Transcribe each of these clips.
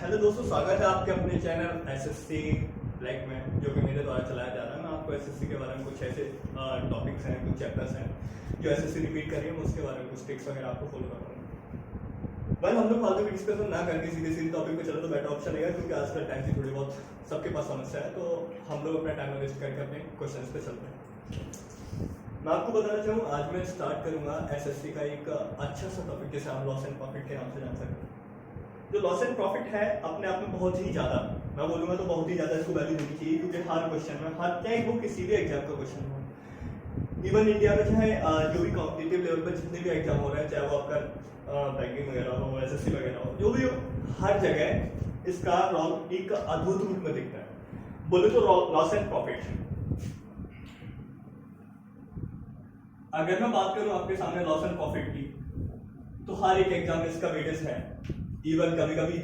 Hello दोस्तों, स्वागत है आपके अपने चैनल एसएससी ब्लैक में, जो कि मेरे द्वारा चलाया जा रहा है। मैं आपको एसएससी के बारे में कुछ ऐसे टॉपिक्स हैं, कुछ चैप्टर्स हैं जो एसएससी रिपीट कर रही है, उसके बारे में कुछ ट्रिक्स वगैरह आपको फॉलो कर रहा हूँ। वेल, हम लोग फालतू की डिस्कशन ना करके सीधे सीधे टॉपिक पे चलो तो बेटर ऑप्शन रहेगा, क्योंकि आजकल टाइम की थोड़ी बहुत सबके पास समस्या है। तो हम लोग अपना टाइम वेस्ट करके अपने क्वेश्चन पे चलते हैं। मैं आपको बताना चाहूँ, आज मैं स्टार्ट करूंगा एसएससी का एक अच्छा सा टॉपिक, जैसे आप लॉस एंड प्रॉफिट के नाम से जान सकते हैं। जो लॉस एंड प्रॉफिट है अपने आप में बहुत ही ज्यादा, मैं बोलूंगा तो बहुत ही ज्यादा इसको वैल्यू देनी चाहिए, क्योंकि हर क्वेश्चन में, हर चाहे वो किसी भी एग्जाम का क्वेश्चन हो, इवन इंडिया में चाहे जो भी कॉम्पिटिटिव लेवल पर जितने भी एग्जाम हो रहे हैं, चाहे वो आपका बैंकिंग वगैरह हो, एसएससी वगैरह हो, जो भी हो, हर जगह इसका एक अद्भुत रूप में दिखता है। बोले तो लॉस एंड प्रॉफिट, अगर मैं बात करूं आपके सामने लॉस एंड प्रॉफिट की, तो हर एक एग्जाम में इसका वेटेज है। इवन कभी कभी एक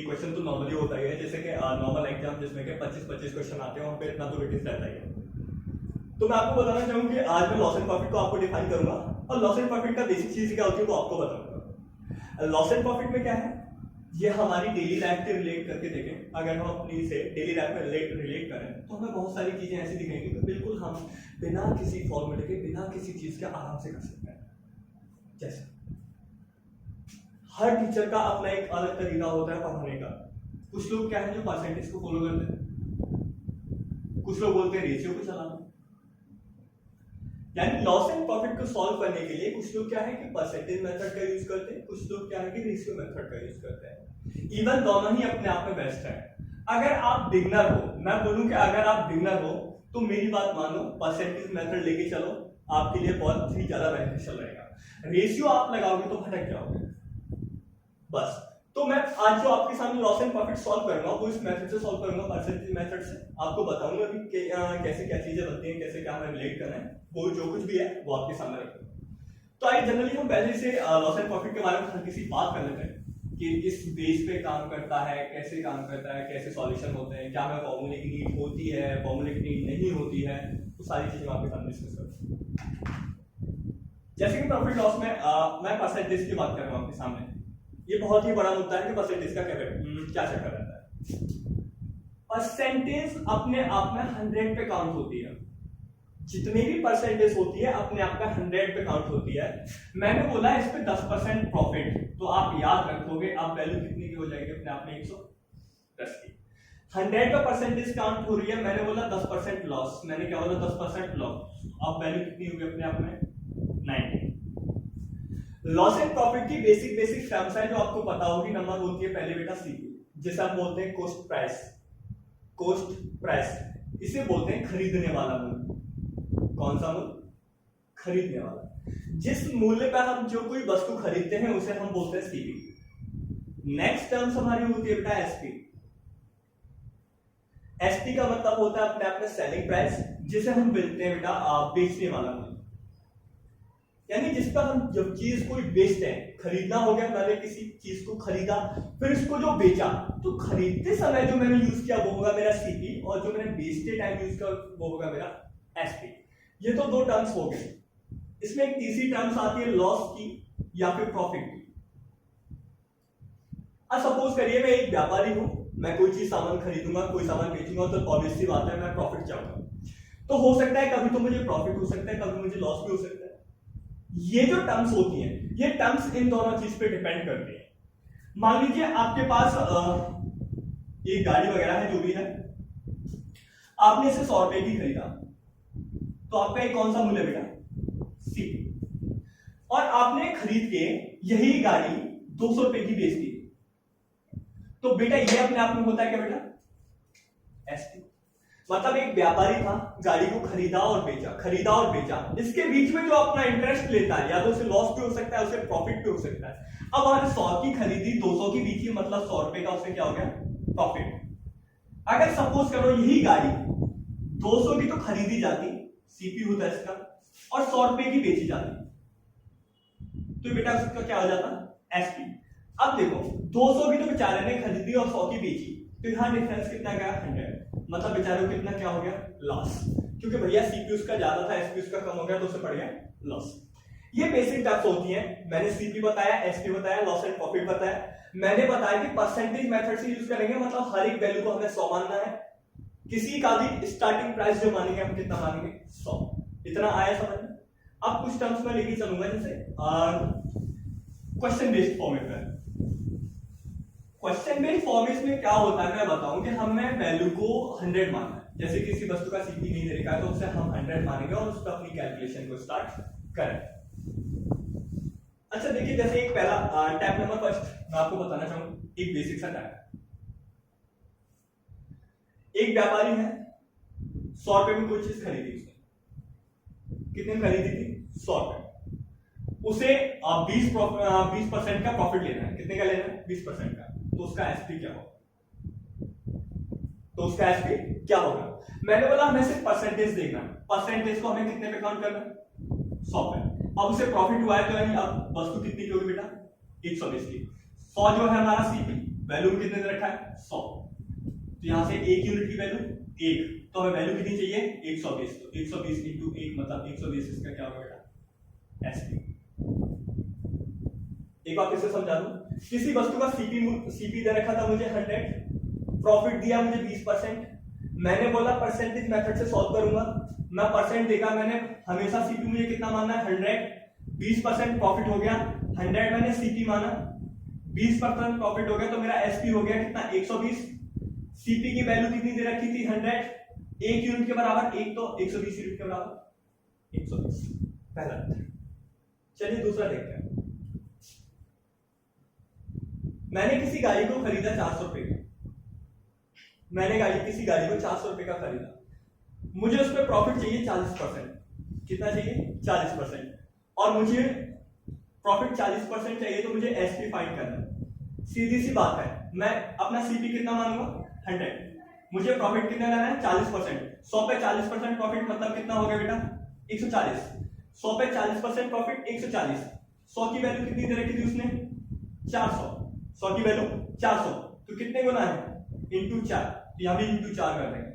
क्वेश्चन तो नॉर्मली होता ही है, जैसे कि नॉर्मल एग्जाम जिसमें के 25 क्वेश्चन आते हैं, वहां पे इतना तो वेटेज रहता ही है। तो मैं आपको बताना चाहूंगा कि आज मैं लॉस एंड प्रॉफिट को आपको डिफाइन करूंगा, और लॉस एंड प्रॉफिट का बेसिक चीज क्या होती है वो आपको बताऊंगा। लॉस एंड प्रॉफिट में क्या है, ये हमारी डेली लाइफ से रिलेट करके देखें। अगर हम अपनी से डेली लाइफ में रिलेट करें तो हमें बहुत सारी चीजें ऐसी दिखेंगी कि बिल्कुल हम बिना किसी फॉर्मूले के, बिना किसी चीज के आराम से कर सकते हैं। जैसे हर टीचर का अपना एक अलग तरीका होता है पढ़ाने का। कुछ लोग क्या है जो परसेंटेज को फॉलो करते हैं, कुछ लोग बोलते हैं रेशियो को चलाना। यानी लॉस एंड प्रॉफिट को सॉल्व करने के लिए कुछ लोग क्या है कि परसेंटेज मेथड का यूज करते हैं, कुछ लोग क्या है कि रेशियो मेथड का यूज करते हैं। इवन दोनों ही अपने आप में बेस्ट है। अगर आप बिगनर हो, मैं बोलूं कि अगर आप बिगनर हो तो मेरी बात मानो, परसेंटेज मेथड लेके चलो, आपके लिए बहुत ही ज्यादा बेनिफिशियल रहेगा। रेशियो आप लगाओगे तो भटक जाओगे बस। तो मैं आज जो आपके सामने लॉस एंड प्रॉफिट सॉल्व करूंगा वो इस मेथड से सॉल्व करूंगा, परसेंटेज मेथड से। आपको बताऊंगा कि कैसे क्या चीजें बनती हैं, कैसे क्या हमें रिलेट करना है, वो जो कुछ भी है वो आपके सामने रखूंगा। तो आइए जनरली हम पहले से लॉस एंड प्रॉफिट के बारे में हल्की सी बात कर लेते हैं कि इस बेस पे काम करता है, कैसे काम करता है, कैसे सॉल्यूशन होते हैं, क्या हमें फॉर्मूले की नीड होती है, फॉर्मूले की नीड नहीं होती है, तो सारी चीजें आपके सामने डिस्कस करूंगा। जैसे कि प्रॉफिट लॉस में मैं परसेंटेज की बात कर रहा हूं आपके सामने। ये बहुत ही बड़ा मुद्दा है कि परसेंटेज का क्या चक्कर रहता है। परसेंटेज अपने आप में 100 पे काउंट होती है। जितनी भी परसेंटेज होती है अपने आप में 100 पे काउंट होती है। मैंने बोला इस पे 10% प्रॉफिट, तो आप याद रखोगे आप वैल्यू कितनी की हो जाएगी अपने आप में 110 की। 100 पे परसेंटेज काउंट हो रही है, मैंने बोला 10% लॉस, मैंने क्या बोला 10% लॉस, अब वैल्यू कितनी होगी अपने आप में 90। लॉस एंड प्रॉफिट की बेसिक टर्म्स है जो आपको पता होगी। नंबर होती है पहले बेटा सीपी, जिसे हम बोलते हैं कॉस्ट प्राइस। कॉस्ट प्राइस इसे बोलते हैं खरीदने वाला मूल्य। कौन सा मूल्य? खरीदने वाला। जिस मूल्य पर हम जो कोई वस्तु खरीदते हैं उसे हम बोलते हैं सीपी। नेक्स्ट टर्म्स हमारी होती है बेटा एसपी। एसपी का मतलब होता है अपने आप में सेलिंग प्राइस, जिसे हम बोलते हैं बेटा बेचने वाला मूल्य। यानी जिस पर हम जब चीज कोई बेचते हैं, खरीदना हो गया, मैंने किसी चीज को खरीदा, फिर इसको जो बेचा, तो खरीदते समय जो मैंने यूज किया वो होगा मेरा सीपी, और जो मैंने बेचते टाइम यूज किया वो होगा मेरा एसपी। ये तो दो टर्म्स हो गए। इसमें एक तीसरी टर्म्स आती है लॉस की या फिर प्रॉफिट की। अब सपोज करिए मैं एक व्यापारी हूं, मैं कोई चीज सामान खरीदूंगा, कोई सामान बेचूंगा, तो ऑब्वियस सी बात है मैं प्रॉफिट चाहूंगा। तो हो सकता है कभी तो मुझे प्रॉफिट हो सकता है, कभी मुझे लॉस भी हो सकता है। ये जो टर्म्स होती हैं, ये टर्म्स इन दोनों चीज पे डिपेंड करती है। मान लीजिए आपके पास एक गाड़ी वगैरह है, जो भी है, आपने इसे 100 रुपए की खरीदा, तो आपका कौन सा मूल्य बेटा? सीपी। और आपने खरीद के यही गाड़ी 200 रुपए की बेच दी, तो बेटा ये अपने आप में होता है क्या बेटा? एसपी। मतलब एक व्यापारी था, गाड़ी को खरीदा और बेचा, खरीदा और बेचा, इसके बीच में जो अपना इंटरेस्ट लेता है, या तो उसे लॉस भी हो सकता है, उसे प्रॉफिट भी हो सकता है। अब हमने 100 की खरीदी, 200 की बेची, मतलब 100 रुपए का उसे क्या हो गया? प्रॉफिट। अगर सपोज करो यही गाड़ी 200 की तो खरीदी जाती, सीपी होता है इसका, और 100 रुपए की बेची जाती, तो बेटा उसका क्या हो जाता? एसपी। अब देखो 200 की तो बेचारे ने खरीदी और 100 की बेची, तो यहां डिफरेंस कितना गया? 100। मतलब बेचारे को कितना क्या हो गया? लॉस, क्योंकि भैया सीपी उसका ज्यादा था, एसपी उसका कम हो गया, तो उसे पड़ गया लॉस। ये बेसिक टर्म्स होती हैं। मैंने सीपी बताया, एसपी बताया, लॉस एंड प्रॉफिट बताया। मैंने बताया कि परसेंटेज मेथड से यूज करेंगे, मतलब हर एक वैल्यू को हमें 100 मानना है। किसी का भी स्टार्टिंग प्राइस जो मानेंगे हम कितना मानेंगे 100। इतना आया समझ में? अब कुछ टर्म्स में लेके चलूंगा, जैसे question based format. Question based format में क्या होता है मैं बताऊं कि हमें वैल्यू को 100 मानना है। जैसे किसी वस्तु का सीपी नहीं दे रखा है तो उसे हम 100 मानेंगे और उस पर अपनी कैलकुलेशन को स्टार्ट करें। अच्छा देखिए, जैसे एक पहला टैप नंबर फर्स्ट मैं आपको बताना चाहूंगा, एक बेसिक सा टैप। एक व्यापारी है, 100 रुपए में कोई चीज खरीदी उसने। कितने में खरीदी थी? 100 रुपए। उसे 20% का प्रॉफिट लेना है। कितने का लेना है? 20% का। तो उसका एसपी क्या होगा? क्या होगा? मैंने बोला हमें सिर्फ परसेंटेज देखना है। परसेंटेज को हमें कितने पे काउंट करना है? 100 पे। अब उसे प्रॉफिट हुआ है तो यानी अब वस्तु कितनी की होगी बेटा? 120 की। 100 जो है हमारा सीपी, वैल्यू कितने दे रखा है? 100। तो यहां से 1 यूनिट की वैल्यू 1, तो हमें वैल्यू कितनी चाहिए? 120। तो 120 इंटू 1 मतलब 120, इसका क्या होगा बेटा? एसपी। एक बार फिर से समझा दूं, किसी वस्तु का सीपी दे रखा था मुझे 100, प्रॉफिट दिया मुझे 20%। मैंने बोला परसेंटेज मेथड से सॉल्व करूंगा। मैं परसेंट देखा, मैंने हमेशा सीपी मुझे कितना मानना है? 100। 20% प्रॉफिट हो गया, 100 मैंने सीपी माना, 20% प्रॉफिट हो गया, तो मेरा एसपी हो गया कितना? 120। सीपी की वैल्यू कितनी दे रखी थी? 100। 1 यूनिट के बराबर 1, तो 120 यूनिट के बराबर 120। पहला। चलिए दूसरा देखते हैं। मैंने किसी गाड़ी को खरीदा 400 रुपए का। किसी गाड़ी को 400 रुपए का खरीदा। मुझे उस पर प्रॉफिट चाहिए 40%। कितना चाहिए? 40%। और मुझे प्रॉफिट 40% चाहिए, तो मुझे एसपी फाइंड करना है। सीधी सी बात है, मैं अपना सीपी कितना मानूंगा? 100। मुझे प्रॉफिट कितना लेना है? 40%। 100 पे 40% प्रॉफिट मतलब कितना हो गया बेटा? 140। 100 पे 40% प्रॉफिट 140। 100 की वैल्यू कितनी दे रखी थी उसने? 400। 100 की वैल्यू 400, तो कितने गुना है? इंटू 4। तो यहां भी इंटू 4 कर देंगे।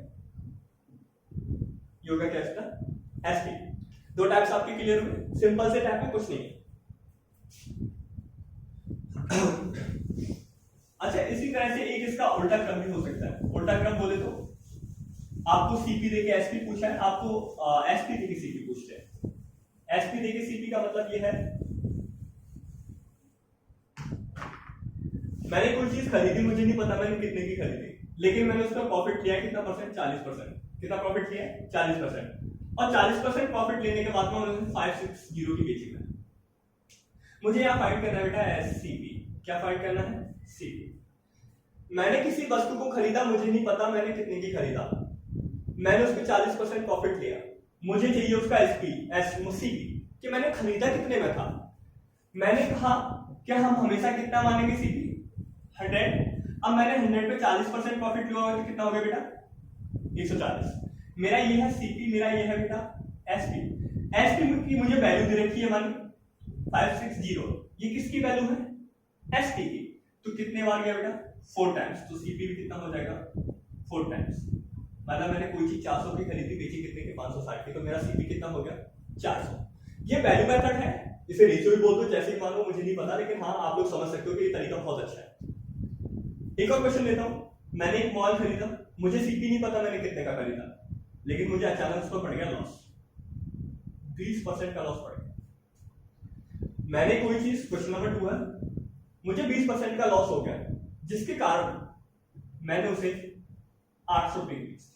ये होगा क्या इसका? एसपी। दो टाइप्स आपके क्लियर हुए। सिंपल से टाइप में कुछ नहीं। अच्छा, इसी तरह से एक इसका उल्टा क्रम भी हो सकता है। उल्टा क्रम बोले तो आपको सीपी देके एसपी पूछा है, आपको एसपी देके सीपी पूछते हैं। एसपी देके सीपी का मतलब ये है, मैंने कोई चीज खरीदी, मुझे नहीं पता मैंने कितने की खरीदी, लेकिन मैंने उसका प्रॉफिट लिया कितना परसेंट? 40%। कितना प्रॉफिट लिया? 40%। और 40% प्रॉफिट लेने के बाद में उन्होंने 560 की बेची है। मुझे यहां फाइंड करना है बेटा एससीपी। क्या फाइंड करना है? सीपी। मैंने किसी वस्तु को खरीदा, मुझे नहीं पता मैंने कितने की खरीदा, मैंने उसके 40% प्रॉफिट लिया। मुझे चाहिए उसका सीपी कि मैंने खरीदा कितने में था। मैंने कहा क्या हम हमेशा कितना मानेंगे? सीपी 100। अब मैंने 100 पे 40% प्रॉफिट लिया होगा तो कितना हो गया बेटा? 140। मेरा ये है सीपी, मेरा ये है बेटा एसपी। एसपी की मुझे वैल्यू दे रखी है मानी 560। ये किसकी वैल्यू है? एसपी की। तो कितने बार गया बेटा? 4 टाइम्स। तो सीपी भी कितना हो जाएगा? 4 टाइम्स। मतलब मैंने कोई चीज 400 की खरीदी, बेची कितने की? 560 की। तो मेरा सीपी कितना हो गया? 400। ये वैल्यू मेथड है, इसे रेशियो भी बोल दो, जैसे ही मानो, मुझे नहीं पता, लेकिन हाँ आप लोग समझ सकते हो कि ये तरीका बहुत अच्छा है। एक और क्वेश्चन लेता हूं। मैंने एक मॉल खरीदा, मुझे सीपी नहीं पता मैंने कितने का खरीदा, लेकिन मुझे अचानक उस पर पड़ गया लॉस, 20% का लॉस पड़ गया। मैंने कोई चीज, क्वेश्चन नंबर 2 है, मुझे 20% का लॉस हो गया, जिसके कारण मैंने उसे 800 रुपए बेच दिया।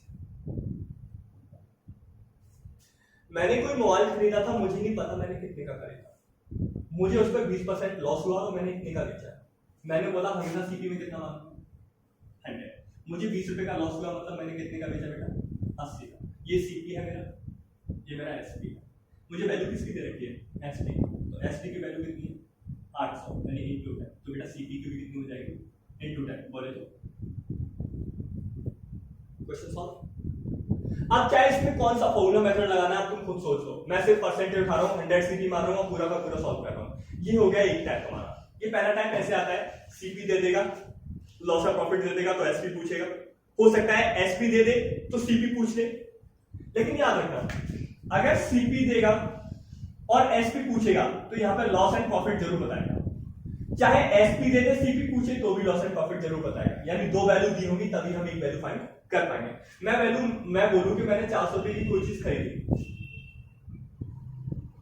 मैंने कोई मोबाइल खरीदा था, मुझे नहीं पता मैंने कितने का खरीदा, मुझे उस पर 20% लॉस हुआ और मैंने इतने का बेचा। मैंने बोला हमेशा सीपी में कितना मानूं? 100। मुझे 20 रुपए का लॉस हुआ, मतलब मैंने कितने का बेचा बेटा? 80 का। ये सीपी है मेरा, ये मेरा एसपी है। मुझे वैल्यू किसकी दे रखी है? एसपी। तो एसपी की वैल्यू कितनी है? 800 यानी इंटू 10। तो बेटा सीपी की भी कितनी हो जाएगी? इंटू 10। बोले तो क्वेश्चन सॉल्व। अब चाहे इसमें कौन सा फॉर्मूला मेथड लगाना है, तुम खुद सोच लो। मैं सिर्फ परसेंटेज उठा रहा हूँ, 100 सीपी मार रहा हूँ, पूरा का पूरा सॉल्व कर रहा हूँ। ये हो गया एक टाइप हमारा। ये पहला टाइप ऐसे आता है, सीपी दे देगा, लॉस ऑफ प्रॉफिट दे देगा तो एसपी पूछेगा। हो सकता है एसपी दे दे तो सीपी पूछ ले, लेकिन याद रखना अगर सीपी देगा और एसपी पूछेगा तो यहाँ पे लॉस एंड प्रॉफिट जरूर बताएगा, चाहे एसपी दे दे सीपी पूछे तो भी लॉस एंड प्रॉफिट जरूर बताएगा, यानी दो वैल्यू दी होंगी तभी हम एक वैल्यू फाइंड कर पाएंगे। मैं बोलूं कि मैंने 400 रुपए की कोई चीज खरीदी,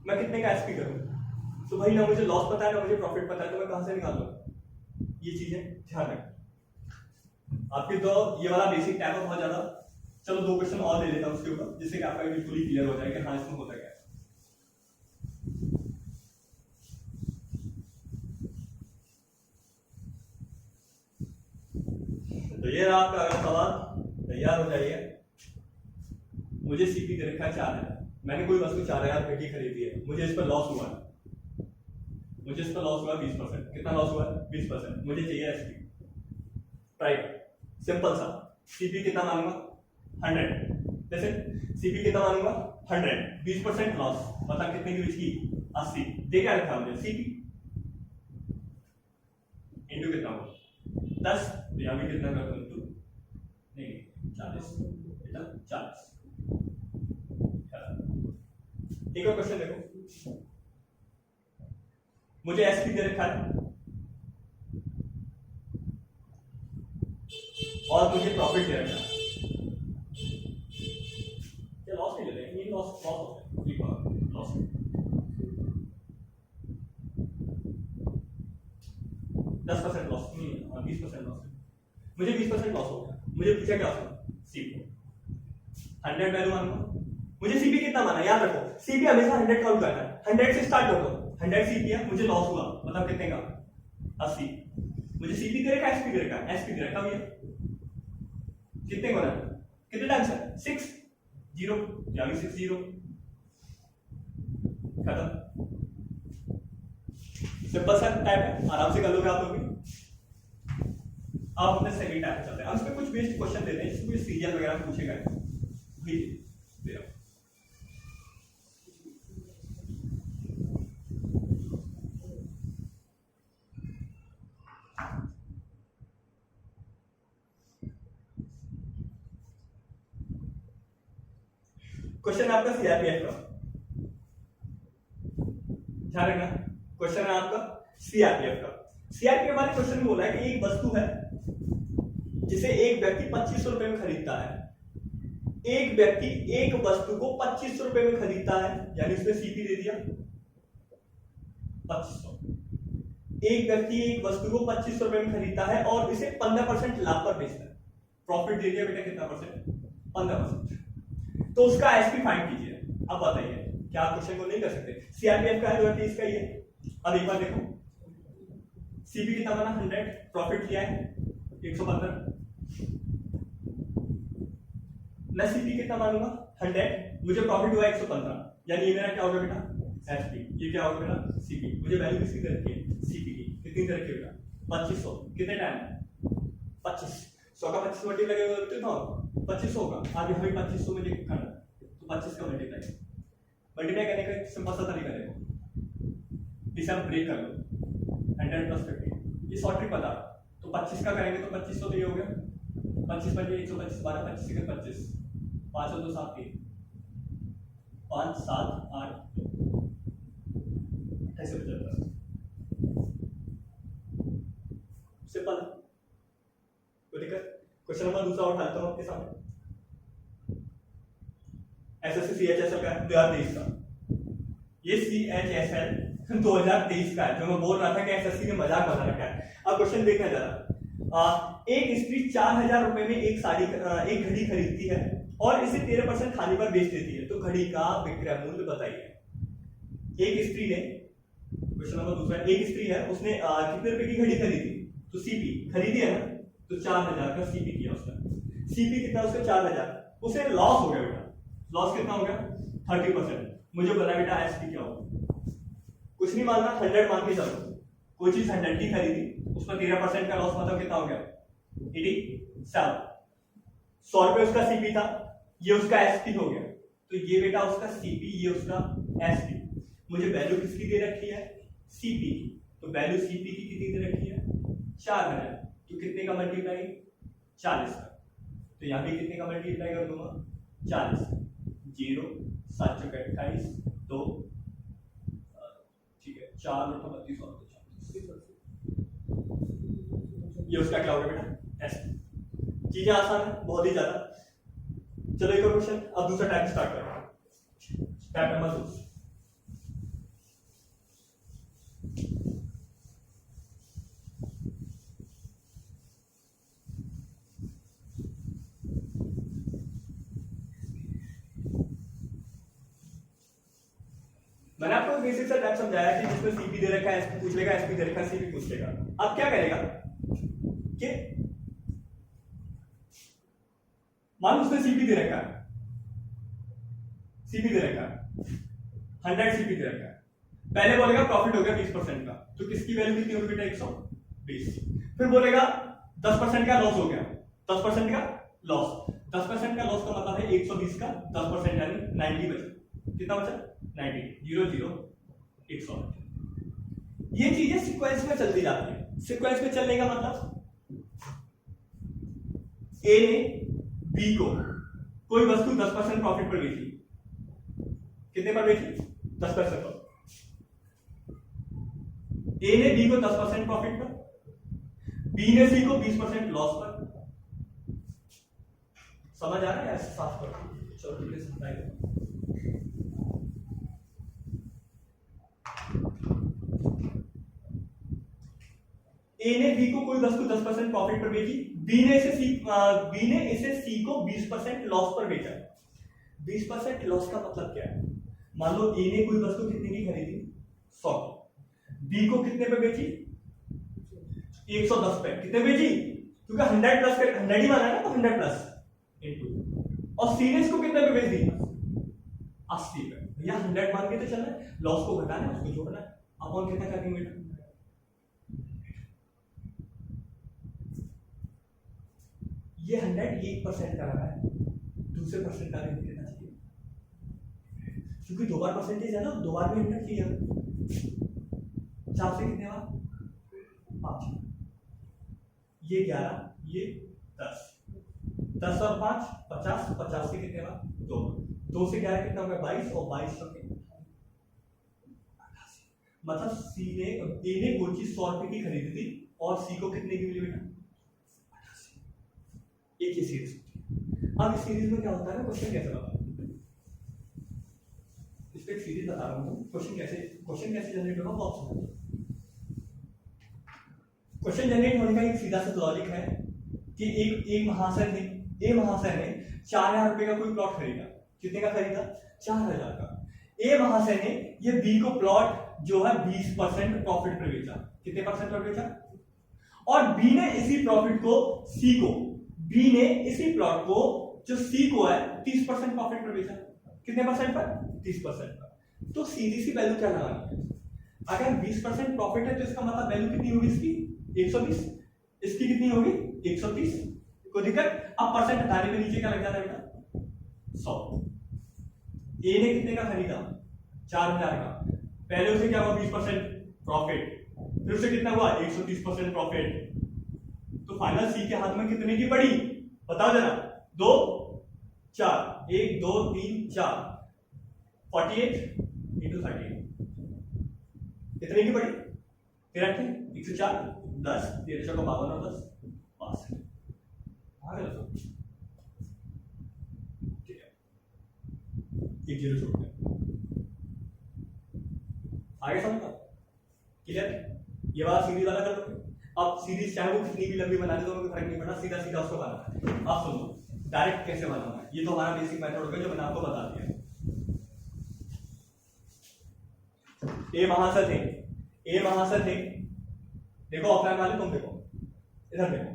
मैं कितने का एसपी करूं, तो भाई ना मुझे लॉस पता है ना मुझे प्रॉफिट पता है, तो मैं कहां से निकालूं? ये चीजें ध्यान रखें। आपके तो ये वाला बेसिक टाइप है बहुत ज्यादा। चलो 2 क्वेश्चन और ले लेता हूं उसके ऊपर, जिससे कि आपका बिल्कुल ही क्लियर हो जाए कि हाँ इसमें होता क्या है। तो ये रहा आपका अगला सवाल, तैयार हो जाइए। मुझे सीपी दे रखा है 4000, मैंने कोई वस्तु 4000 रुपए की खरीदी है, मुझे इस पर लॉस हुआ है, मुझे इस पर लॉस हुआ 20%। कितना लॉस हुआ है? 20%। मुझे चाहिए एसपी, राइट, सिंपल सा। सीपी कितना मानूंगा? 100। जैसे सीपी कितना मानूंगा? 100, 20% लॉस, मतलब कितने की बेची? 80। दे क्या रखा मुझे? सीपी इंटू कितना होगा? 10। तो यहाँ भी कितना कर दूं? नहीं 40, बेटा 40। एक और क्वेश्चन देखो, मुझे एसपी दे रखा है और मुझे प्रॉफिट दे रखा है। क्या लॉस नहीं ले रहे? ये लॉस होता है, लॉस 10% लॉस नहीं, 20% लॉस। मुझे 20% लॉस हो गया, मुझे पूछा क्या था? सीपी 100 वैल्यू मानूंगा। मुझे सीपी कितना माना? याद रखो सीपी हमेशा 100 काउंट करना है, 100 से स्टार्ट कर दो। 100 सीपी है, मुझे लॉस हुआ मतलब कितने का? 80। मुझे सीपी दे रखा है, एसपी दे रखा है, एसपी दे रखा है कितने को ना, कितने टाइम्स है? 6 0, या भी 6 0 खत्म। सिंपल सा टाइप है, आराम से कर लोगे आप लोग भी। अब अपने सेकंड टाइप पे चलते हैं। अब इसमें कुछ बेस्ड क्वेश्चन देते हैं, इसमें सीरियल वगैरह पूछेगा भी दे रहा हूं। क्वेश्चन है आपका सीआरपीएफ का, ध्यान रखना। क्वेश्चन है आपका सीआरपीएफ का। सीआरपीएफ वाले क्वेश्चन में बोला है कि एक वस्तु है जिसे एक व्यक्ति 2500 रुपए में खरीदता है। एक व्यक्ति एक वस्तु को 2500 रुपए में खरीदता है, यानी उसने सीपी दे दिया 2500। एक व्यक्ति एक वस्तु को 2500 रुपए में खरीदता है और इसे 15% लाभ पर बेचता है। प्रॉफिट दे दिया बेटा, कितना परसेंट? 15%। तो उसका एसपी फाइंड कीजिए। अब बताइए, क्या आप क्वेश्चन को नहीं कर सकते? सीआरपीएफ का है 2023 का ये। अब एक बार देखो, सीपी कितना बना? 100, प्रॉफिट किया है 115। मैं सीपी कितना मानूंगा? 100, मुझे प्रॉफिट हुआ 115, यानी ये मेरा क्या होगा बेटा? एसपी। ये क्या होगा बेटा? सीपी। मुझे वैल्यू किसकी दे रखी है? सीपी की। कितनी दे रखी है बेटा? 2500। कितने टाइम? 25। 100 का 25 मल्टीप्लाई करोगे कितना होगा? 2500 होगा। आगे हमें 2500 में करना है, तो 25 का मल्टीप्लाई करने का सिंपल सा तरीका देखो, इसे हम ब्रेक कर लो। 100 प्लस 50, ये शॉर्ट ट्रिक बता। तो 25 का करेंगे तो 2500 तो ये हो गया 25 25 125 12 25 के 25 5 और 2 7 3 5 7 8 ऐसे बचेगा। सिंपल है, कोई दिक्कत? क्वेश्चन नंबर दूसरा और डालता हूं आपके सामने। एसएससी सीएचएसएल का 2023 का, ये सीएचएसएल 2023 का है, जो मैं बोल रहा था कि एसएससी ने मजाक बना रखा है। अब क्वेश्चन देखना जरा। एक स्त्री 4000 रुपए में एक घड़ी खरीदती है और इसे 13% खाने पर बेच देती है, तो घड़ी का विक्रय मूल्य बताइए। एक स्त्री ने, क्वेश्चन नंबर दूसरा, एक स्त्री है, उसने कितने रुपए की घड़ी खरीदी? तो सीपी खरीदी है ना, तो 4000 का सीपी किया उसने। सीपी कितना उसका? 4000। उसे लॉस हो गया बेटा। लॉस कितना हो गया? 30%। मुझे पता बेटा एसपी क्या होगा, कुछ नहीं मानना, 100 मान के चलो। कोई चीज 100 की खरीदी, उस पर 13% का लॉस, मतलब कितना हो गया? 87। 100 रुपए उसका सीपी था, ये उसका एसपी हो गया। तो ये बेटा उसका सीपी, ये उसका एसपी। मुझे वैल्यू किसकी दे रखी है? सीपी की। तो वैल्यू सीपी की कितनी दे रखी है? 4000। तो कितने का मल्टीप्लाई? 40 का। तो यहां भी कितने का मल्टीप्लाई कर दूंगा? 40। 0 7 28 2 4 बटा 32 और 34, ये उसका क्या होगा बेटा एस। चीजें आसान है बहुत ही ज्यादा। चलो एक और क्वेश्चन, अब दूसरा टाइप स्टार्ट करो। Type number 2। मैंने आपको बेसिक सा टाइप समझाया कि जिसमें सीपी दे रखा है, एसपी पूछ लेगा, एसपी दे रखा है, सीपी पूछ लेगा। अब क्या करेगा कि मान लो उसने सीपी दे रखा है, सीपी दे रखा है 100 सीपी दे रखा है। पहले बोलेगा प्रॉफिट हो गया 20% का, तो किसकी वैल्यू कितनी होगी बेटा 120। फिर बोलेगा 10% का लॉस हो गया, 10% का लॉस, 10% का लॉस का मतलब है 120 का 10% यानी 90 बचा। कितना बचा 90, 0 0 100। ये चीजें सीक्वेंस में चलती जाती है। सीक्वेंस में चलने का मतलब ए ने बी को कोई वस्तु 10% प्रॉफिट पर बेची, कितने पर बेची 10% पर। ए ने बी को 10% प्रॉफिट पर, बी ने सी को 20% लॉस पर। समझ आ रहा है ऐसे साफ कर। चलो ठीक है समझाएगा। ए ने बी को कोई वस्तु 10% प्रॉफिट पर बेची, बी ने इसे सी को 20% लॉस पर बेचा। 20% लॉस का मतलब क्या है? मान लो ए ने कोई वस्तु कितने की खरीदी 100, बी को कितने पे बेची 110 पे। कितने बेची? क्योंकि 100 प्लस 100 ही माना है ना, तो 100 प्लस इनटू। और सी ने इसको कितने पे बेच दी 80 पे। भैया 100 मान के तो चलना है, लॉस को घटाना है, उसको जोड़ना है। अपन कितना करेंगे बेटा? ये 100 1% का रहा है, दूसरे परसेंट का भी देना चाहिए, क्योंकि 2 बार परसेंटेज है ना, 2 बार में 100 किया। 4 से कितने बार 5, ये 11, ये 10, 10 और 5 50, 50 से कितने बार 2, 2 से 11 कितना होगा 22, और 22 का मतलब सी ने ए ने कोई चीज 100 रुपए की खरीदी थी और सी को कितने की मिली बेटा 88। एक ही सीरीज होती है। अब इस सीरीज में क्या होता है ना, क्वेश्चन कैसे होता है, इस पे एक सीरीज बता रहा हूं, क्वेश्चन कैसे जनरेट होगा वो आप समझो। क्वेश्चन जनरेट होने का एक सीधा सा लॉजिक है कि एक महाशय थे, ए महाशय ने 4000 रुपए का कोई प्लॉट खरीदा। कितने का खरीदा 4000 का। ए महाशय ने ये बी को प्लॉट जो है 20% प्रॉफिट पर बेचा। कितने परसेंट पर बेचा? और बी ने इसी प्रॉफिट को सी को, बी ने इसी प्लॉट को जो सी को है 30% प्रॉफिट पर बेचा। कितने परसेंट पर 30% पर। तो सीधी सी वैल्यू क्या लगानी है? अगर 20% प्रॉफिट है तो इसका मतलब वैल्यू कितनी होगी इसकी 120, इसकी कितनी होगी 130। कोई दिक्कत? अब परसेंट हटाने में नीचे क्या लग जाता है बेटा 100। ए ने कितने का खरीदा 4000 का, पहले उसे क्या हुआ 20% प्रॉफिट, फिर उसे कितना हुआ 130% प्रॉफिट। तो फाइनल सी के हाथ में कितने की पड़ी बताओ जरा? 2 4, 1 2 3 4, 48 into 38 कितने की पड़ी 13 104 10 13 चौका 52 और 10 62। आ गया तो ठीक है, एक जीरो छोड़ दिया। आगे समझा? क्लियर? ये बात सीरीज वाला कर दो। अब सीरीज चाहे वो कितनी भी लंबी बना दे तो कोई फर्क नहीं पड़ता, सीधा सीधा उसको बनाना है। अब सुनो डायरेक्ट कैसे बनाना है, ये तो हमारा बेसिक मेथड होगा जो मैंने आपको बता दिया। ए महाशय थे, देखो ऑफलाइन वाले तुम देखो, इधर देखो,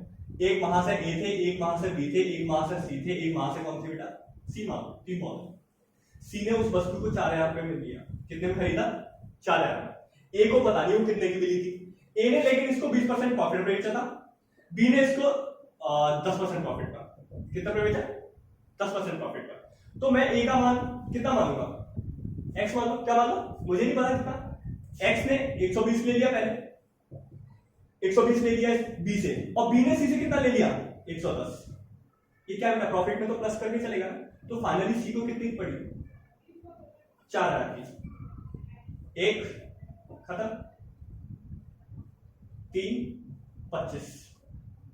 एक महाशय ए थे, एक महाशय बी थे, एक महाशय सी थे, एक महाशय कौन सी बेटा सी मान, तीन मान। सी ने उस वस्तु को 4000 रुपए में दिया। कितने में खरीदा 4000। ए को पता नहीं वो कितने की मिली थी। ए ने लेकिन इसको 20% प्रॉफिट पे बेचा था, बी ने इसको 10% प्रॉफिट का। कितना पे बेचा 10% प्रॉफिट का। तो मैं ए का मान कितना मानूंगा एक्स मान लो। क्या मान लो मुझे नहीं पता कितना। एक्स ने 120 ले लिया, पहले 120 ले लिया बी से, और बी ने सी से कितना ले लिया 110। ये क्या बेटा प्रॉफिट में तो प्लस करके चलेगा। तो फाइनली सी को कितनी पड़ी 4000 की। एक खत्म। 3 25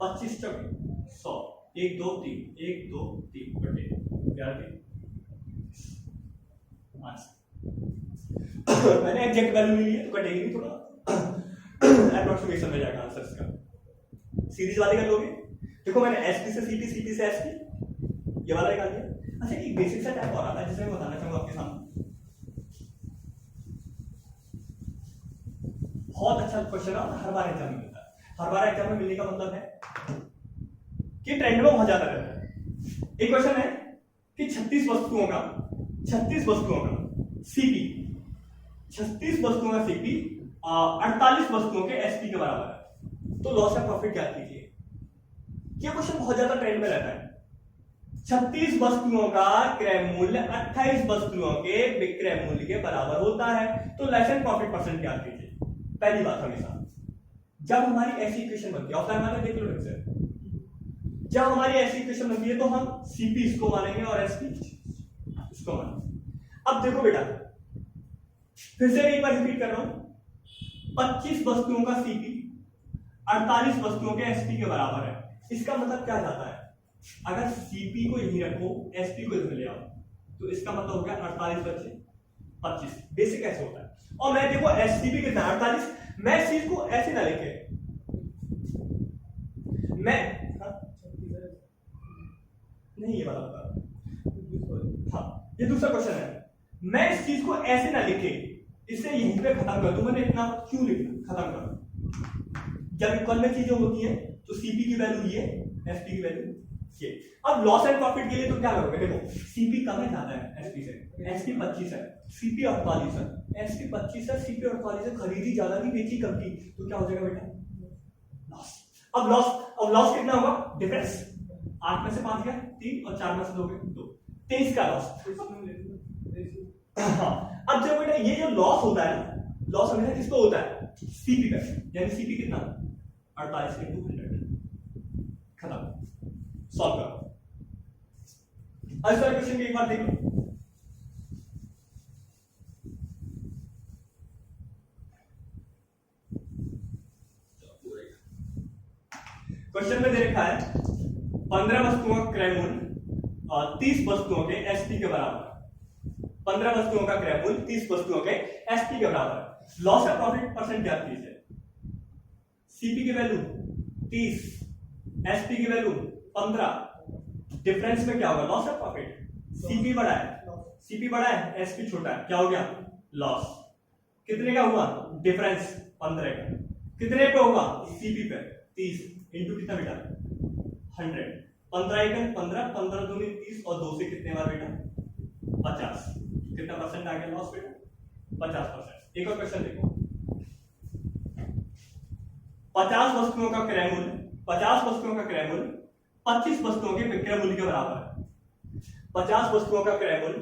25 चौक 100 1 2 3 1 2 3 बटे 11 मैंने एग्जैक्ट वैल्यू नहीं ली है तो कटेगी नहीं, थोड़ा अप्रोक्सीमेशन में जाएगा आंसर इसका। सीरीज वाले कर लोगे, देखो मैंने एसपी से सीपी, सीपी से एसपी ये वाला निकाल दिया। अच्छा एक बेसिक सा टाइप और आता है जिसे मैं बताना चाहूंगा आपके सामने, बहुत अच्छा क्वेश्चन है, हर बार एग्जाम में मिलता है। हर बार एग्जाम में मिलने का मतलब है कि ट्रेंड में बहुत ज्यादा रहता है। एक क्वेश्चन है कि 36 वस्तुओं का सीपी, 36 वस्तुओं का सीपी 48 वस्तुओं के एसपी के बराबर है, तो लॉस या प्रॉफिट क्या कीजिए। ये क्वेश्चन बहुत ज्यादा ट्रेंड में रहता है। 36 वस्तुओं का क्रय मूल्य 28 वस्तुओं के विक्रय मूल्य के बराबर होता है, तो लॉस एंड प्रॉफिट परसेंट क्या कीजिए। पहली बात हमेशा जब हमारी ऐसी इक्वेशन बनती है, ऑफलाइन वाले देख लो ढंग से, जब हमारी ऐसी इक्वेशन बनती है तो हम सीपी इसको मानेंगे और एसपी इसको मानेंगे। अब देखो बेटा, फिर से एक बार रिपीट कर रहा हूं, 25 वस्तुओं का सीपी 48 वस्तुओं के एसपी के बराबर है। इसका मतलब क्या जाता है, अगर सीपी को यहीं रखो एसपी को इधर ले आओ, तो इसका मतलब हो गया 48 बचे 25। बेसिक ऐसे होता है। और मैं देखो एसपी कितना 48, मैं इस चीज को ऐसे ना लिखे, मैं नहीं ये वाला होगा, हाँ ये दूसरा क्वेश्चन है, मैं इस चीज को ऐसे ना लिखे, इसे यहीं पे खत्म कर दूं। मैंने इतना क्यों लिखा, खत्म कर। जब इक्वल में चीजें होती हैं तो सीपी की वैल्यू ये, एसपी की वैल्यू ये। अब लॉस एंड प्रॉफिट के लिए तो क्या करोगे, देखो सीपी कम है ज्यादा है एसपी से, एसपी 25 है, सीपी 48 है, एसपी 25 है, सीपी 48 है, खरीदी ज्यादा नहीं बेची कम की, तो क्या हो जाएगा बेटा लॉस। अब लॉस कितना होगा, डिफरेंस 8 में से 5 गया 3 और 4 में से 2 गए 2, 23 का लॉस। हाँ अब जब बेटा ये जो लॉस होता है ना, लॉस हमेशा किस पे होता है, सीपी पे, यानी सीपी कितना 48 × 100, खत्म, सॉल्व करो। इस वाले क्वेश्चन की एक बार देखो, क्वेश्चन में दे रखा है 15 वस्तुओं का क्रय मूल्य और 30 वस्तुओं के एसपी के बराबर। 15 वस्तुओं का क्रय मूल्य 30 वस्तुओं के एसपी के बराबर है। लॉस या प्रॉफिट परसेंट क्या कीजिए, सीपी की वैल्यू 30, एसपी की वैल्यू 15, डिफरेंस में क्या होगा लॉस या प्रॉफिट। सीपी बड़ा है, एसपी छोटा है, क्या हो गया लॉस। कितने का हुआ डिफरेंस 15 का, कितने पे होगा सीपी पे 30 इंटू कितना बेटा 100, 15 एकम 15, 15 दूनी 30 और 2 से कितने बार बेटा 50, कितना परसेंट आ गया लॉस बेटा 50%। एक और क्वेश्चन देखो, 50 वस्तुओं का क्रय मूल्य 25 वस्तुओं के विक्रय मूल्य के बराबर है। 50 वस्तुओं का क्रय मूल्य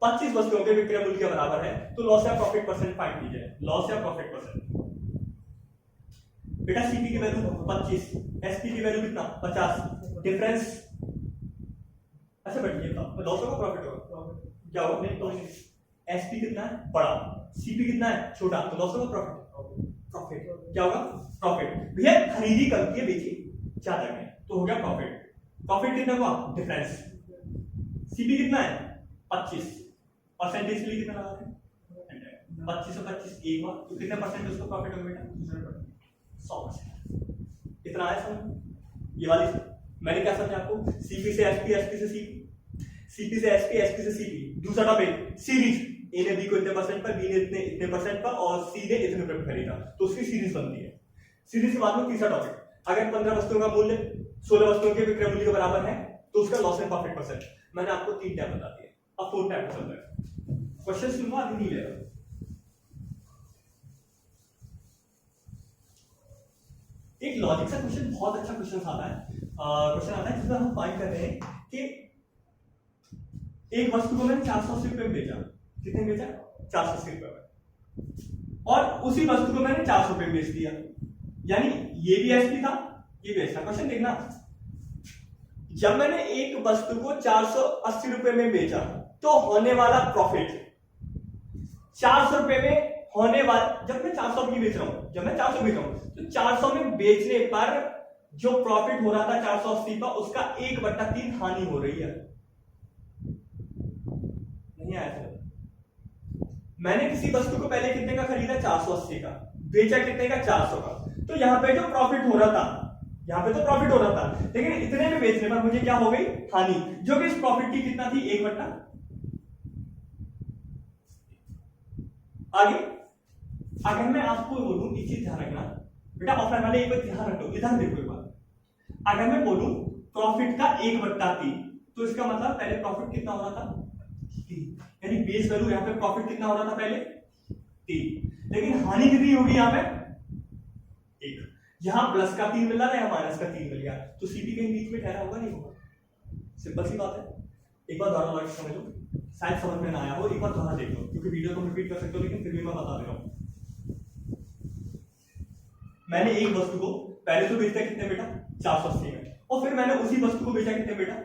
25 वस्तुओं के विक्रय मूल्य के बराबर है, तो लॉस या प्रॉफिट परसेंट फाइंड कीजिए। लॉस या प्रॉफिट परसेंट बेटा, सीपी की वैल्यू 25, एसपी की वैल्यू कितना 50, डिफरेंस। अच्छा बेटा ये लॉस होगा प्रॉफिट होगा, क्या होगा नहीं तो एसपी कितना है बड़ा, सीपी कितना है छोटा, तो लॉस होगा प्रॉफिट क्या होगा प्रॉफिट। भैया खरीदी कम की बेची ज्यादा में, तो हो गया प्रॉफिट कितना हुआ डिफरेंस। सीपी कितना है 25, परसेंटेज के लिए कितना लगा रहे हैं 25 और 25 एक हुआ, तो कितने परसेंट उसको प्रॉफिट होगा बेटा 100%। इतना है समझ। ये वाली मैंने क्या समझा आपको, सीपी से एसपी, एसपी से सीपी, सीपी से एसपी, एसपी से सीपी। दूसरा टॉपिक सीरीज, ए ने बी को इतने परसेंट पर, बी ने इतने परसेंट पर और सी ने इतने पर खरीदा, तो उसकी सीरीज बनती है। सीरीज के बाद में तीसरा टॉपिक, अगर 15 वस्तुओं का मूल्य 16 वस्तुओं के विक्रय मूल्य के बराबर है तो उसका लॉस एंड प्रॉफिट परसेंट। मैंने आपको 3 टाइप बता दिए, अब 4 टाइप चल रहा है। क्वेश्चन सुनवा अभी नहीं लेगा। एक लॉजिक सा क्वेश्चन, बहुत अच्छा क्वेश्चन आता है जिसमें हम फाइंड कर रहे हैं कि एक वस्तु को मैंने 480 रुपए में बेचा, कितने में बेचा 480 रुपए में, और उसी वस्तु को मैंने 400 रुपए में बेच दिया, यानी ये भी एसपी था ये भी एसपी। क्वेश्चन देखना, जब मैंने एक वस्तु को 480 रुपए में बेचा तो होने वाला प्रॉफिट 400 रुपए में होने वाला, जब मैं 400 की बेच रहा हूं, जब मैं 400 बेच रहा हूं तो 400 में बेचने पर जो प्रॉफिट हो रहा था 480 का, उसका 1/3 हानि हो रही है। नहीं आया समझ? मैंने किसी वस्तु को पहले कितने का खरीदा, 480 का, बेचा कितने का, 400 का। तो यहां पे जो प्रॉफिट हो रहा था, यहां पे तो प्रॉफिट हो रहा था, लेकिन इतने में बेचने पर मुझे क्या हो गई, हानि, जो कि इस प्रॉफिट की कितना थी, 1/। आगे अगर मैं आपको बोलूं, एक चीज ध्यान रखना बेटा, ऑफलाइन वाले एक बार ध्यान रखो, इधर देखो एक बार। अगर मैं बोलूं प्रॉफिट का 1/3, तो इसका मतलब पहले प्रॉफिट कितना हो रहा था, 3, यानी बेस वैल्यू यहां पे प्रॉफिट कितना हो रहा था पहले, 3, लेकिन हानि कितनी होगी यहां पे, 1। यहां प्लस का 3 मिल रहा था, यहां माइनस का 3 मिल गया, तो सीपी कहीं बीच में ठहरा होगा, नहीं होगा? सिंपल सी बात है। एक बार दोबारा लॉजिक समझ लो, शायद समझ में ना आया हो, एक बार दोबारा देख लो, क्योंकि वीडियो को रिपीट कर सकते हो, लेकिन फिर भी मैं बता दे रहा हूं। मैंने एक वस्तु को पहले तो बेचा कितने बेटा, 480 में, और फिर मैंने उसी वस्तु को बेचा कितने बेटा,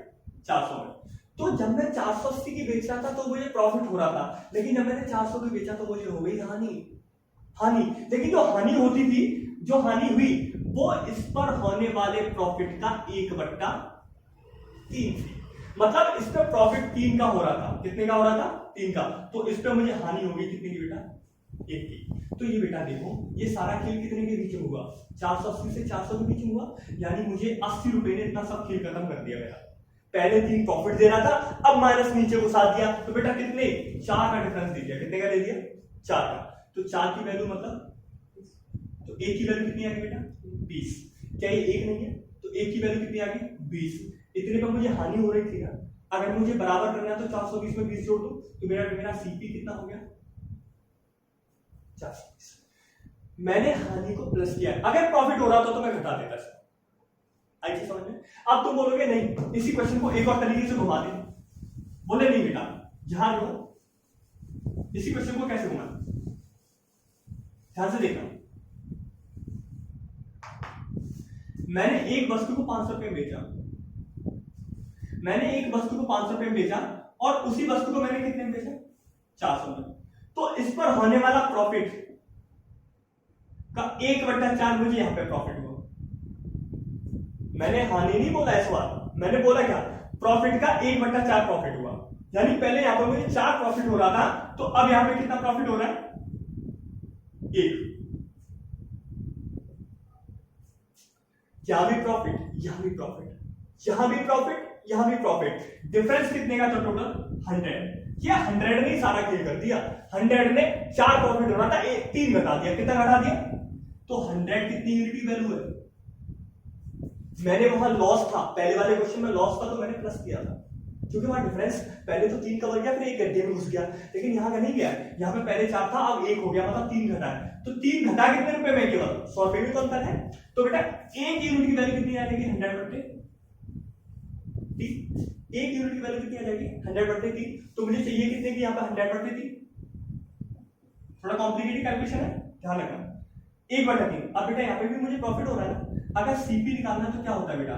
400 में। तो जब मैं 480 की बेच रहा था तो मुझे प्रॉफिट हो रहा था, लेकिन जब मैंने 400 की बेचा तो मुझे हो गई हानि। लेकिन जो हानि होती थी, जो हानि हुई, वो इस पर होने वाले प्रॉफिट का 1/3 थी। मतलब इस पर प्रॉफिट 3 का हो रहा था, कितने का हो रहा था, 3 का, तो इस पर मुझे हानि होगी कितने की बेटा, 1 की। तो ये बेटा देखो, ये सारा खेल कितने के बीच में हुआ, 480 से 400 के बीच में हुआ, यानी मुझे 80 रुपए ने इतना सब खेल खत्म कर दिया गया। पहले 3 प्रॉफिट दे रहा था, अब माइनस नीचे को साथ दिया, तो बेटा कितने, 4 का डिफरेंस दे दिया, कितने का दे दिया, 4 का। तो 4 की वैल्यू मतलब, तो 1 की वैल्यू कितनी आ गई बेटा, 20। क्या ये 1 नहीं है, तो 1 की वैल्यू कितनी आ गई, 20। इतने पर मुझे हानि हो रही थी ना, अगर मुझे बराबर करना है तो 420 में 20 जोड़ दो, तो मेरा सीपी कितना हो गया, 420। मैंने हानि को प्लस किया, अगर प्रॉफिट हो रहा था तो मैं घटा देता सर। आई थी समझ में? अब तुम बोलोगे नहीं, इसी क्वेश्चन को एक और तरीके से घुमा दे, बोले नहीं बेटा, ध्यान रखो, इसी क्वेश्चन को कैसे घुमा, ध्यान से देखना। मैंने एक वस्तु को 500 रुपए में बेचा, मैंने एक वस्तु को 500 रुपए में बेचा, और उसी वस्तु को मैंने कितने में बेचा, 400 में। तो इस पर होने वाला प्रॉफिट का 1/4 मुझे यहां पे प्रॉफिट हुआ। मैंने हानि नहीं बोला इस बार, मैंने बोला क्या, प्रॉफिट का 1/4 प्रॉफिट हुआ, यानी पहले यहां पर मुझे 4 प्रॉफिट हो रहा था, तो अब यहां पे कितना प्रॉफिट हो रहा है, 1। यहां भी प्रॉफिट, यहां भी प्रॉफिट, यहां भी प्रॉफिट, यहां भी प्रॉफिट, डिफरेंस कितने का था टोटल, 100। ये 100 ने सारा खेल कर दिया, 100 ने 4 प्रॉफिट होना था, 3 घटा दिया, कितना घटा दिया, तो 100 कितनी यूनिट की वैल्यू है। मैंने वहां लॉस था, पहले वाले क्वेश्चन में लॉस था तो मैंने प्लस किया था, क्योंकि वहां डिफरेंस पहले तो 3 कवर गया, फिर 1 गड्ढे में घुस गया, लेकिन यहां का नहीं गया, यहां पे पहले 4 था, अब 1 हो गया, मतलब 3 घटा है, तो 3 घटा कितने रुपए में, केवल 100 रुपए में तो अंतर है। तो बेटा 1 यूनिट की वैल्यू कितनी आ जाएगी, 100/3। 1 यूनिट की वैल्यू कितनी आ जाएगी, 100/3। तो मुझे चाहिए कितने की, यहाँ पे 100/3। थोड़ा कॉम्प्लिकेटेड कैलकुलेशन है, ध्यान रखना, 1/3। अब बेटा यहाँ पे भी मुझे प्रॉफिट हो रहा है ना, अगर सीपी निकालना तो क्या होता है बेटा,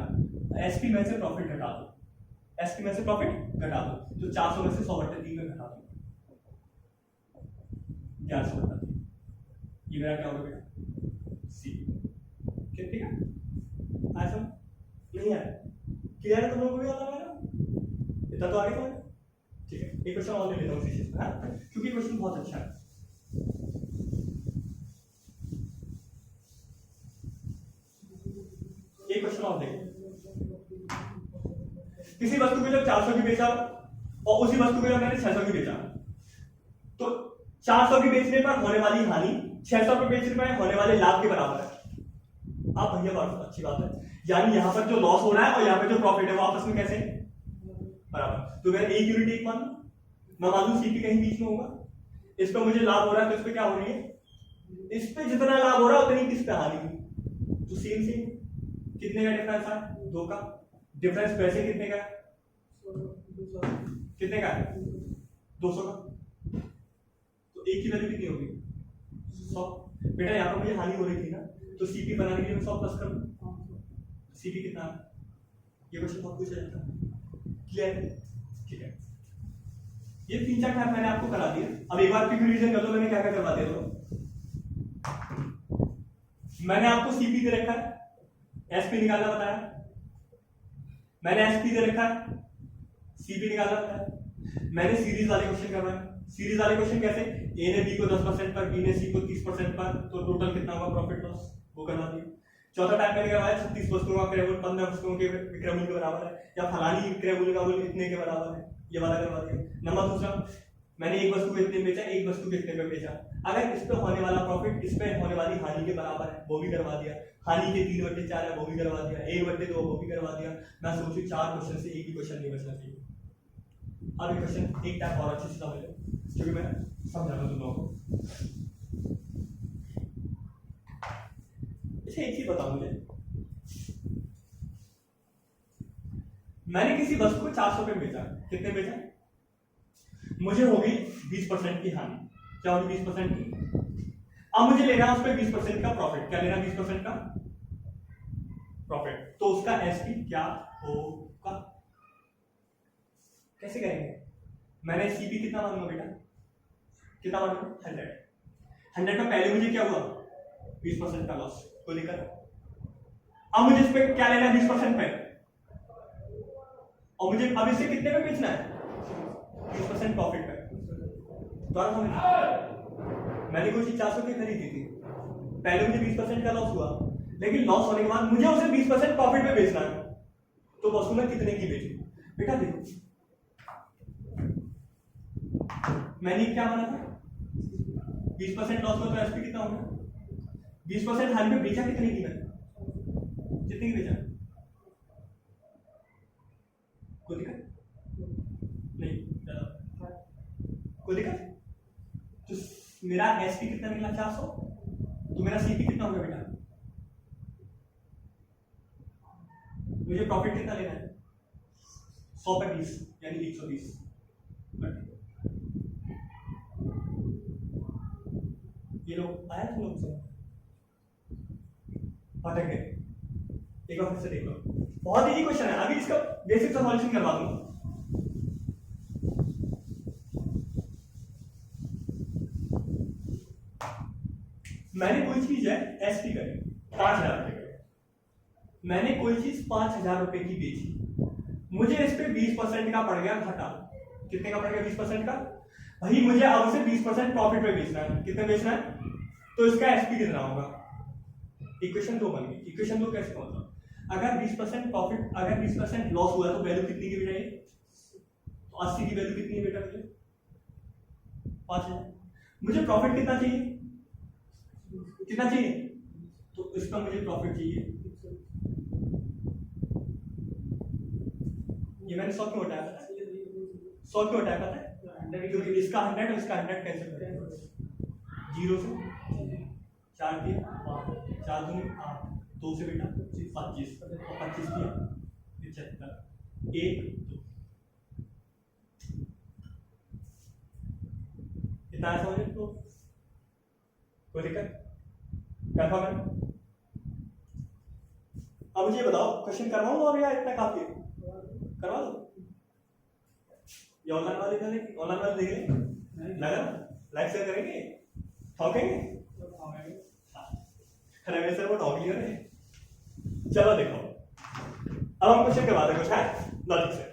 एसपी में से प्रॉफिट घटा दो, एसपी में से प्रॉफिट घटा दो, तो 400 में से 100/3 में घटा दो, 1100/3। ये मेरा क्या होगा बेटा, सीपी। ठीक है, ऐसा नहीं है, क्लियर है तुम लोगों को भी होता है मेरा, इतना तो आगे समझ। ठीक है, एक क्वेश्चन और ले लेता हूँ इसी चीज का, क्योंकि क्वेश्चन बहुत अच्छा है। एक क्वेश्चन और देखो, किसी वस्तु को जब 400 की बेचा और उसी वस्तु को जब मैंने 600 की बेचा, तो 400 की बेचने पर होने वाली हानि 600 पे बेचने पर होने वाले लाभ के बराबर है। आप भैया बात अच्छी बात है, यानी यहां पर जो लॉस हो रहा है और यहां पर जो प्रॉफिट है वो आपस में कैसे बराबर। तो मैं 1 यूनिट 1 मान, मैं मान लूं सीपी कहीं बीच में होगा, इस पे मुझे लाभ हो रहा है तो इस पे क्या हो रही है, इस पे जितना लाभ हो रहा है उतनी किस पे हानि हुई, तो सेम सेम। कितने का डिफरेंस है, 2 का डिफरेंस, पैसे कितने का है, कितने का है, 200 का, तो 1 की वैल्यू कितनी होगी, 100। बेटा यहाँ पर मुझे हानि हो रही थी ना, तो सीपी बनाने के लिए मैं 100 प्लस कर दूं, सीपी कितना, ये क्वेश्चन बहुत पूछा जाता है, क्लियर है। ठीक है, ये 3-4 टाइप मैंने आपको करा दिया, अब एक बार फिर रिवीजन कर लो, मैंने क्या क्या करवा दिया। मैंने आपको सीपी दे रखा है, एसपी निकालना बताया, मैंने एसपी दे रखा है, सीपी निकालना बताया, मैंने सीरीज वाले क्वेश्चन करवाए। सीरीज वाले क्वेश्चन कैसे, ए ने बी को 10% पर, बी ने सी को 30% पर, तो टोटल कितना होगा प्रॉफिट लॉस, वो करवा दिया। चौथा टाइप मैंने करवाया 36 वस्तुओं का क्रय मूल्य 15 वस्तुओं के विक्रय मूल्य के बराबर है, या फलानी क्रय मूल्य का मूल्य इतने के बराबर है, ये वाला करवा दिया। नंबर दूसरा, मैंने एक वस्तु को इतने में बेचा, एक वस्तु को इतने में बेचा, अगर इस पे होने वाला प्रॉफिट इस पे होने वाली हानि के बराबर है, वो भी करवा दिया। हानि के 3/4 है, वो भी करवा दिया। 1/2 वो भी करवा दिया। मैं सोचू 4 क्वेश्चन से एक भी क्वेश्चन नहीं बचना चाहिए। अब ये क्वेश्चन एक टाइप और अच्छे से समझ लो, क्योंकि मैं समझा रहा हूं तुम लोगों को। अच्छा एक चीज बताओ मुझे, मैंने किसी वस्तु को 400 पे बेचा, कितने बेचा, मुझे हो गई 20% की हानि, क्या होगी 20% की। अब मुझे लेना है उस पर 20% का प्रॉफिट, क्या लेना 20% का प्रॉफिट, तो उसका एसपी क्या होगा, कैसे करेंगे। मैंने सीपी कितना मानूंगा बेटा, कितना मानूंगा 100 में पहले मुझे क्या हुआ 20% का लॉस को लेकर। अब मुझे इस पे क्या लेना है 20% पे, और मुझे अब इसे कितने पे बेचना है 20% प्रॉफिट पे। दोबारा समझ, मैंने कोई चीज 400 की खरीदी थी, पहले मुझे 20% का लॉस हुआ, लेकिन लॉस होने के बाद मुझे उसे 20% प्रॉफिट पे बेचना है, तो वस्तु में कितने की बेची बेटा। देखो मैंने क्या माना था 20% लॉस हुआ, तो एसपी कितना होगा 20% हानि पे बेचा कितने की, मैंने कितने की बेचा, कोई दिक्कत नहीं, कोई दिक्कत। तो मेरा एसपी कितना निकला 400, तो मेरा सीपी कितना होगा बेटा, मुझे प्रॉफिट कितना लेना है 100 पे 20 यानी 120। ये लोग आया तुम लोग से अटक गए, एक बार फिर से देख लो, बहुत इजी क्वेश्चन है, अभी इसका बेसिक सॉल्यूशन करवा दूंगा। मैंने कोई चीज है एसपी करी 5000 रुपए की, मैंने कोई चीज 5000 रुपए की बेची, मुझे इस पे 20% का पड़ गया घाटा, कितने का पड़ गया 20% का, भाई मुझे अब से 20% प्रॉफिट पे बेचना है, कितने बेचना है, तो इसका एसपी कितना होगा। इक्वेशन 2 बन गई। इक्वेशन 2 कैसे होता, अगर 20% प्रॉफिट, अगर 20% लॉस हुआ तो वैल्यू कितनी की बेटा, तो 80 की वैल्यू कितनी है बेटा, मुझे 5000, मुझे प्रॉफिट कितना चाहिए, कितना चाहिए, तो इसका मुझे प्रॉफिट चाहिए, ये मैंने 100 क्यों हटाया, 100 क्यों हटाया पता है, क्योंकि इसका 100 और इसका 100 कैंसिल कर देंगे, 0 से 4 दिए 5, 4 दूनी 8, 2 से बेटा 25 और 25 दिया 75, 1 2, इतना ऐसा हो जाए तो कोई दिक्कत, कंफर्म है। अब मुझे बताओ क्वेश्चन करवाऊं और या इतना काफी है, करवा दो, ये ऑनलाइन वाले देख, ऑनलाइन वाले देख लें, लगा लाइक शेयर करेंगे, ठोकेंगे, रमेश सर वो ठोक लिया रे। चलो देखो अब हम क्वेश्चन करवा देंगे, कुछ है लॉजिक से।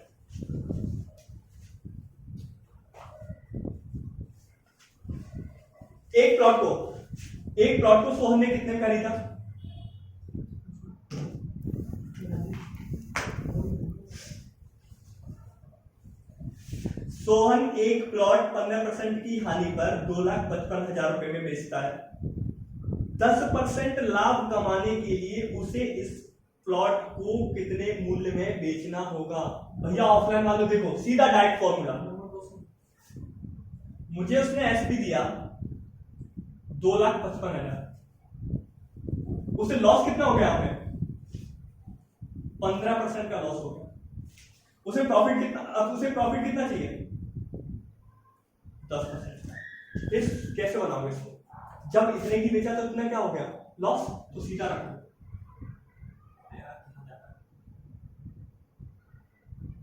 एक प्लॉट को सोहन ने कितने में खरीदा, सोहन एक प्लॉट 15% की हानि पर 2,55,000 रुपए में बेचता है। 10% लाभ कमाने के लिए उसे इस प्लॉट को कितने मूल्य में बेचना होगा। भैया ऑफलाइन वालों देखो सीधा डायरेक्ट फॉर्मूला, मुझे उसने एसपी दिया 2,55,000, उसे लॉस कितना हो गया, हमें 15% का लॉस हो गया, उसे प्रॉफिट कितना, अब उसे प्रॉफिट कितना चाहिए 10%। इस कैसे बनाओगे इसको, जब इतने की बेचा तो इतना क्या हो गया लॉस, तो सीधा रखो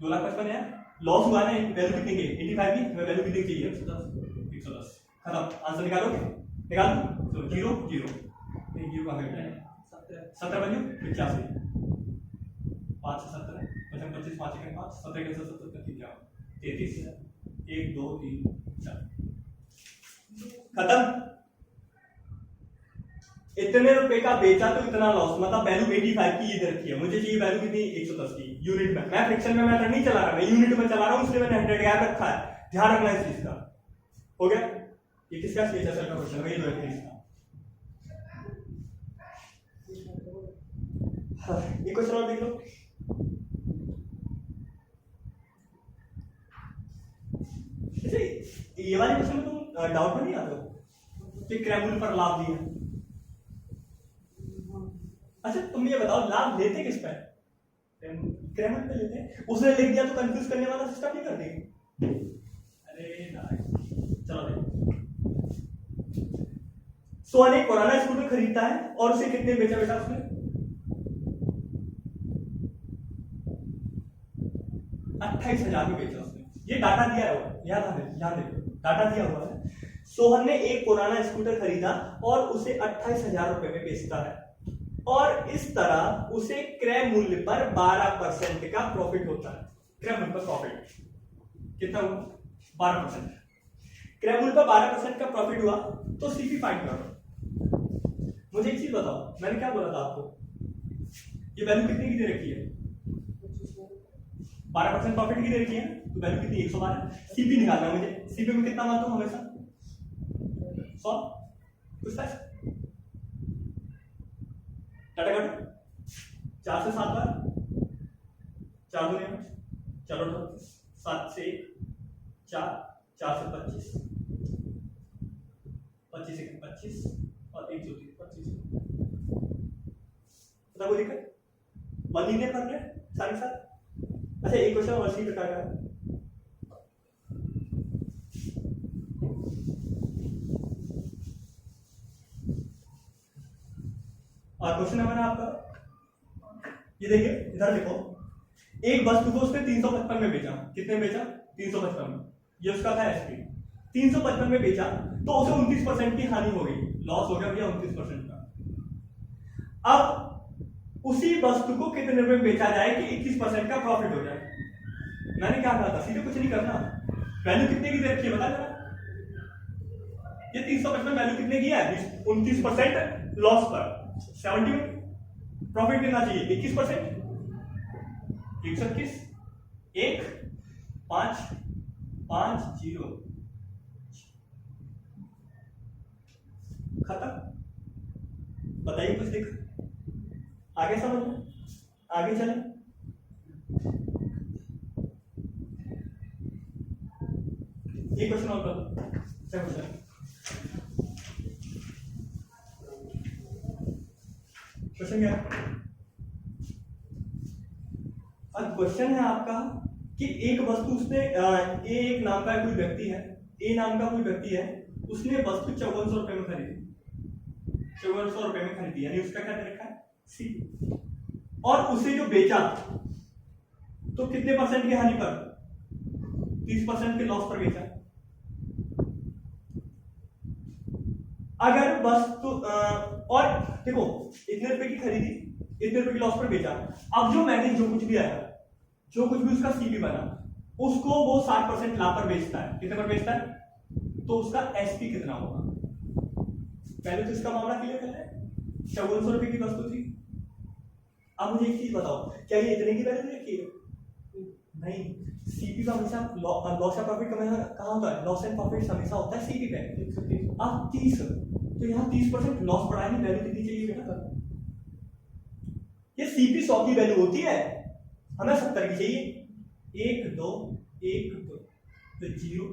2,55,000 है, लॉस हुआ ना, वैल्यू कितनी की 85 की, हमें वैल्यू कितनी चाहिए 110, खत्म, आंसर निकालोगे, निकाल दो 0 0, एक जीरो कहाँ गया? 17 वैल्यू 85, 5 से 17 पचपन 25 5 एक 5 17 के 70 तक क्या 33 1 2 3 4 खत्म। इतने रुपए का बेचा तो इतना लॉस, मतलब वैल्यू 85 की इधर रखी है, मुझे चाहिए वैल्यू कितनी 110 की यूनिट में। मैं फ्रैक्शन में मेथड नहीं चला रहा, मैं यूनिट में चला रहा हूं, इसलिए मैंने 100 गैप रखा है, ध्यान रखना इस चीज का। हो गया? ये किसका स्पेशल का क्वेश्चन है? ये दो इसका। हाँ, ये क्वेश्चन और देख लो। ये वाले क्वेश्चन में तुम डाउट में नहीं आते हो कि क्रैमूल पर लाभ दिया। अच्छा तुम ये बताओ लाभ लेते किस पे? क्रैमूल पे लेते हैं। उसने लिख दिया तो कंफ्यूज करने वाला सिस्टम नहीं कर देगी। अरे चलो देखो, सोहन एक पुराना स्कूटर खरीदता है और उसे कितने बेचा बेटा उसने? 28,000 में बेचा उसने। ये डाटा दिया हुआ है, ध्यान देखो, डाटा दिया हुआ है। सोहन ने एक पुराना स्कूटर खरीदा और उसे 28,000 रुपए में बेचता है, और इस तरह उसे क्रय मूल्य पर 12% का प्रॉफिट होता है। क्रय मूल्य पर प्रॉफिट कितना हुआ? 12%। क्रय मूल्य पर 12% का प्रॉफिट हुआ तो सीपी फाइंड करो। मुझे एक चीज बताओ, मैंने क्या बोला था आपको? ये वैल्यू कितनी की दे रखी है? 12% प्रॉफिट की दे रखी है, तो वैल्यू कितनी? 112। सीपी निकालना है मुझे। सीपी में कितना मानता हूं हमेशा? 100। कुछ था? टाटा काटो 4 से 7 बार, 4 दूनी 8, चलो 7 से 4, 4 से 25, 25 से 25 और 1 2 3 25। पता कोई दिक्कत? वन लीनियर कर रहे हैं सारे साथ। अच्छा एक क्वेश्चन और इसी प्रकार का है। और क्वेश्चन नंबर आपका ये देखिए, इधर देखो, एक वस्तु को उसने 355 में बेचा। कितने बेचा? 355 में। ये उसका था एसपी। 355 में बेचा तो उसे 29% की हानि हो गई, लॉस हो गया भैया 29% का। अब उसी वस्तु को कितने रुपए में बेचा जाए कि 21% का प्रॉफिट हो जाए? मैंने क्या कहा था? सीधे कुछ नहीं करना। वैल्यू कितने की दे रखी है बता जरा। ये 355 वैल्यू कितने की है? 29% लॉस पर 70 प्रॉफिट कितना चाहिए? 21%। 121 1 5 5 0 खत्म। बताइए कुछ दिख आगे समझ में? आगे चले। ये क्वेश्चन और कर। क्वेश्चन क्या है? अब क्वेश्चन है आपका कि एक वस्तु उसने एक नाम का कोई व्यक्ति है, ए नाम का कोई व्यक्ति है, उसने वस्तु 5400 रुपए में खरीदी, 5400 रुपए में खरीदी, यानी उसका क्या रखा है? सी। और उसे जो बेचा तो कितने परसेंट की हानि पर? 30% के लॉस पर बेचा। अगर वस्तु और देखो इतने रुपए की खरीदी, इतने रुपए की लॉस पर बेचा। अब जो मैंने जो कुछ भी आया, जो कुछ भी उसका सीपी बना, उसको वो 60% लाभ पर बेचता है। कितने पर बेचता है? तो उसका एसपी कितना होगा? पहले तो इसका मामला क्लियर कर ले। 5400 रुपए की वस्तु थी। अब मुझे एक चीज बताओ, क्या ये इतने की वैल्यू रखी है? नहीं। सीपी का हमेशा लॉस या प्रॉफिट कहाँ होता है? लॉस एंड प्रॉफिट हमेशा होता है सीपी पे। अब 30, तो यहाँ 30% लॉस बढ़ाने की वैल्यू कितनी चाहिए बेटा? ये सीपी 100 की वैल्यू होती है, हमें 70 की चाहिए। 1 2 1 2 तो 0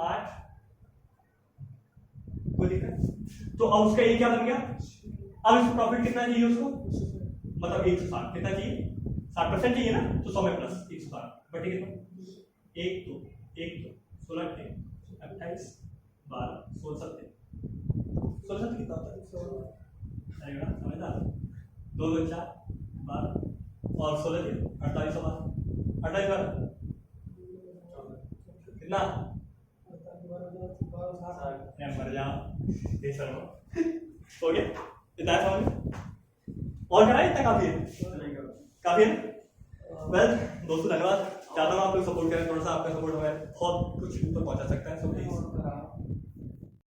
8 कोई दिक्कत? तो अब उसका ये क्या बन गया? अब इसको प्रॉफिट कितना चाहिए उसको? मतलब 160 कितना चाहिए? 60% चाहिए ना, तो 100 में प्लस 160 बटे कितना? 1 2 1 2 16 28 12 16 16 कितना होता है? अरे बेटा समझा? 2 2 4 12 और 16 48 28 12 कितना? मर जा ये शर्मा हो गया इतना समझ और कराए इतना काफी है काफी है वेल दोस्तों धन्यवाद चाहता हूँ आप लोग सपोर्ट करें थोड़ा सा आपका सपोर्ट हमें बहुत कुछ ऊपर पहुंचा सकता है सो प्लीज